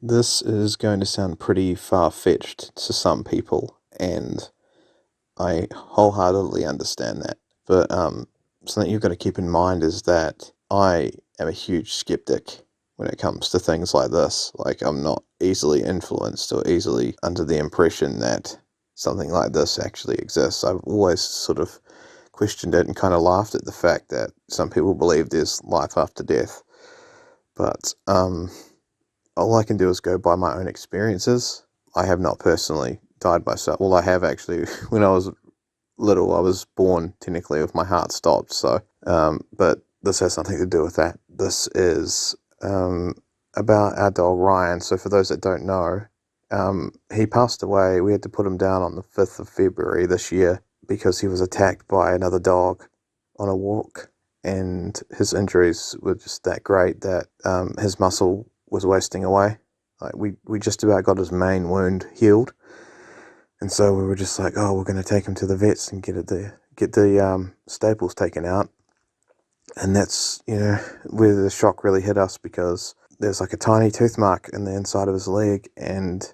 This is going to sound pretty far-fetched to some people, and I wholeheartedly understand that. But something you've got to keep in mind is that I am a huge skeptic when it comes to things like this. Like, I'm not easily influenced or easily under the impression that something like this actually exists. I've always sort of questioned it and kind of laughed at the fact that some people believe there's life after death. But all I can do is go by my own experiences. I have not personally died myself. Well, I have actually. When I was little, I was born technically with my heart stopped. So, but this has nothing to do with that. This is about our dog Ryan. So, for those that don't know, he passed away. We had to put him down on the 5th of February this year because he was attacked by another dog on a walk, and his injuries were just that great that his muscle was wasting away. Like we just about got his main wound healed, and so we were just like, oh, we're going to take him to the vets and get the staples taken out. And that's, where the shock really hit us, because there's like a tiny tooth mark in the inside of his leg, and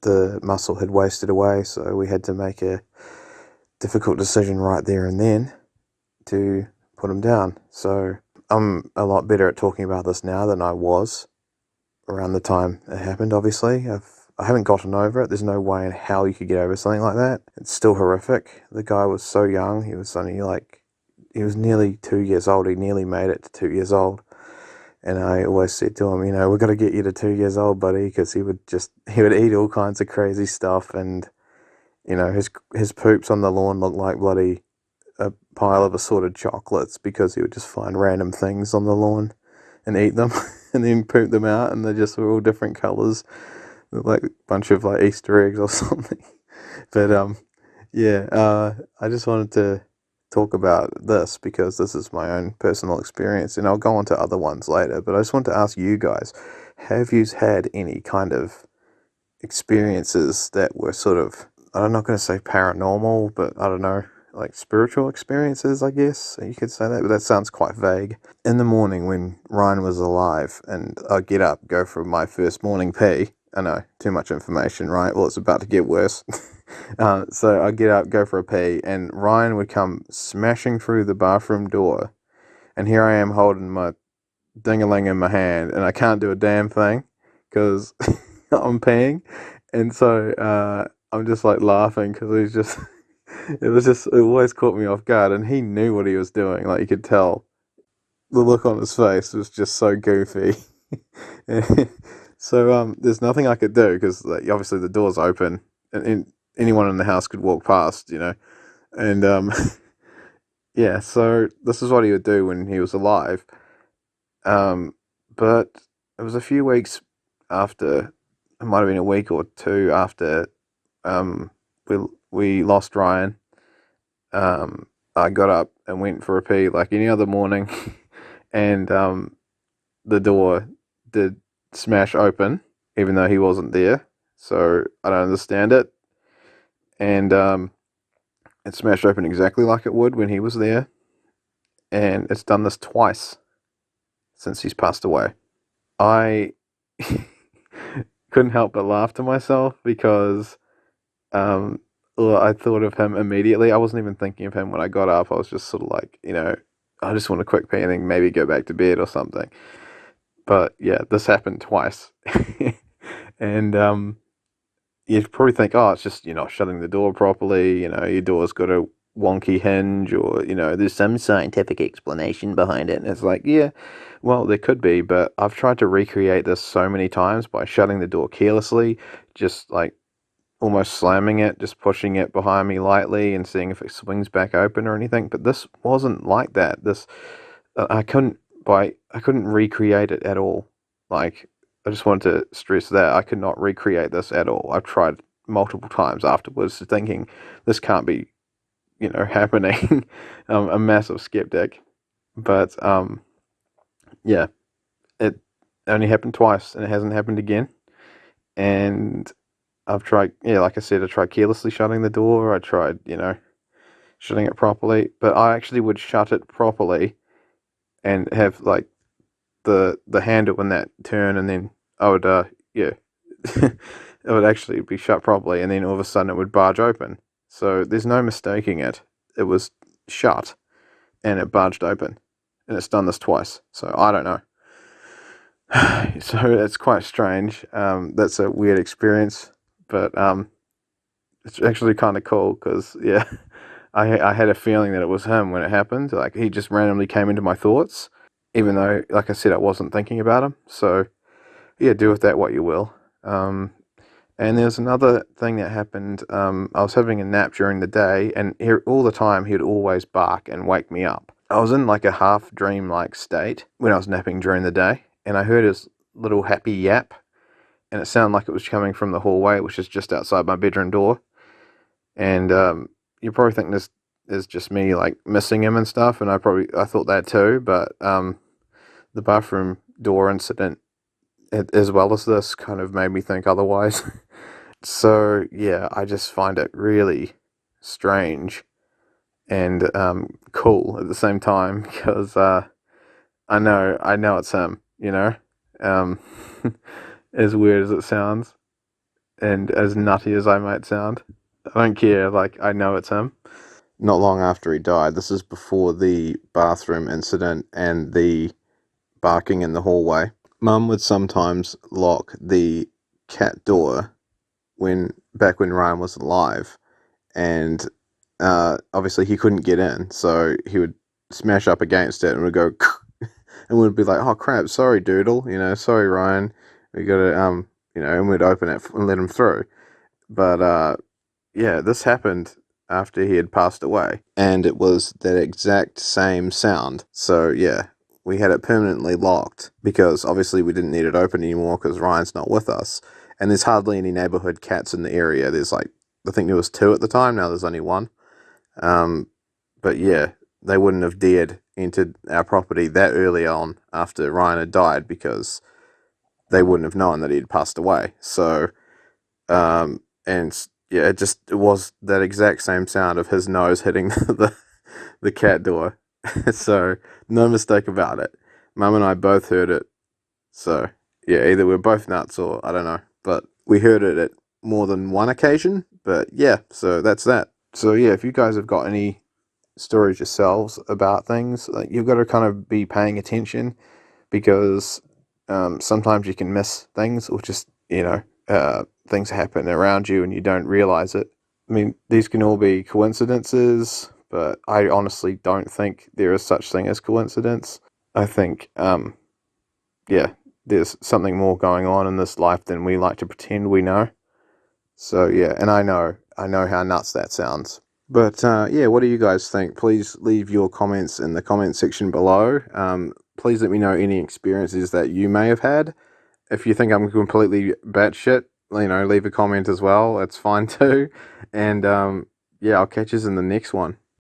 the muscle had wasted away. So we had to make a difficult decision right there and then to put him down. So I'm a lot better at talking about this now than I was around the time it happened. Obviously, I haven't gotten over it. There's no way in hell you could get over something like that. It's still horrific. The guy was so young. He was nearly 2 years old. He nearly made it to 2 years old. And I always said to him, we've got to get you to 2 years old, buddy, because he would eat all kinds of crazy stuff, and his poops on the lawn looked like bloody a pile of assorted chocolates, because he would just find random things on the lawn and eat them and then poop them out, and they just were all different colours, like a bunch of like Easter eggs or something. But I just wanted to talk about this because this is my own personal experience, and I'll go on to other ones later. But I just want to ask you guys, have you had any kind of experiences that were sort of, I'm not going to say paranormal, but I don't know, like spiritual experiences, I guess you could say that, but that sounds quite vague. In the morning when Ryan was alive, and I'd get up, go for my first morning pee. I know, too much information, right? Well, it's about to get worse. So I'd get up, go for a pee, and Ryan would come smashing through the bathroom door, and here I am holding my ding-a-ling in my hand, and I can't do a damn thing because I'm peeing, and so I'm just like laughing because he's just it always caught me off guard, and he knew what he was doing. Like, you could tell the look on his face was just so goofy. So there's nothing I could do because, like, obviously the door's open, and anyone in the house could walk past, and yeah. So this is what he would do when he was alive. But it was a few weeks after, it might have been a week or two after um we we lost Ryan. I got up and went for a pee like any other morning, and the door did smash open, even though he wasn't there. So I don't understand it. And it smashed open exactly like it would when he was there, and it's done this twice since he's passed away. I couldn't help but laugh to myself because um, well, I thought of him immediately. I wasn't even thinking of him when I got up. I was just sort of like, I just want a quick pee and then maybe go back to bed or something. But yeah, this happened twice. And you'd probably think, oh, it's just, shutting the door properly. Your door's got a wonky hinge, or, there's some scientific explanation behind it. And it's like, yeah, well, there could be, but I've tried to recreate this so many times by shutting the door carelessly, just like almost slamming it, just pushing it behind me lightly and seeing if it swings back open or anything. But this wasn't like that. This I couldn't recreate it at all. Like, I just wanted to stress that I could not recreate this at all. I've tried multiple times afterwards, thinking this can't be, happening. I'm a massive skeptic, but yeah, it only happened twice, and it hasn't happened again. And I've tried, yeah, like I said, I tried carelessly shutting the door. I tried, shutting it properly, but I actually would shut it properly and have like the handle in that turn, and then I would yeah, it would actually be shut properly, and then all of a sudden it would barge open. So there's no mistaking it. It was shut, and it barged open, and it's done this twice. So I don't know. So it's quite strange. That's a weird experience, but it's actually kind of cool because yeah, I had a feeling that it was him when it happened. Like he just randomly came into my thoughts, even though, like I said, I wasn't thinking about him. So yeah, do with that what you will. Um, and there's another thing that happened. I was having a nap during the day, and all the time he'd always bark and wake me up. I was in like a half dream like state when I was napping during the day, and I heard his little happy yap, and it sounded like it was coming from the hallway, which is just outside my bedroom door. And you probably think this is just me like missing him and stuff, and I thought that too. But the bathroom door incident, as well as this, kind of made me think otherwise. So yeah, I just find it really strange and cool at the same time because I know it's him. Um, as weird as it sounds and as nutty as I might sound, I don't care. Like I know it's him. Not long after he died, this is before the bathroom incident and the barking in the hallway. Mum would sometimes lock the cat door when Ryan was alive, and obviously he couldn't get in, so he would smash up against it and would go, and we'd be like, "Oh crap, sorry, Doodle, sorry, Ryan, we gotta and we'd open it and let him through." But yeah, this happened after he had passed away, and it was that exact same sound. So yeah, we had it permanently locked because obviously we didn't need it open anymore because Ryan's not with us, and there's hardly any neighborhood cats in the area. There's like, I think there was two at the time. Now there's only one. Um, but yeah, they wouldn't have dared entered our property that early on after Ryan had died because they wouldn't have known that he'd passed away. So and yeah, it was that exact same sound of his nose hitting the cat door. So no mistake about it. Mum and I both heard it. So yeah, either we're both nuts or I don't know, but we heard it at more than one occasion. But yeah, so that's that. So yeah, if you guys have got any stories yourselves about things, like you've got to kind of be paying attention because sometimes you can miss things or just things happen around you and you don't realize it. I mean, these can all be coincidences, but I honestly don't think there is such thing as coincidence. I think yeah, there's something more going on in this life than we like to pretend we know. So yeah, and I know how nuts that sounds. But yeah, what do you guys think? Please leave your comments in the comment section below. Please let me know any experiences that you may have had. If you think I'm completely batshit, leave a comment as well. That's fine too. And yeah, I'll catch you in the next one.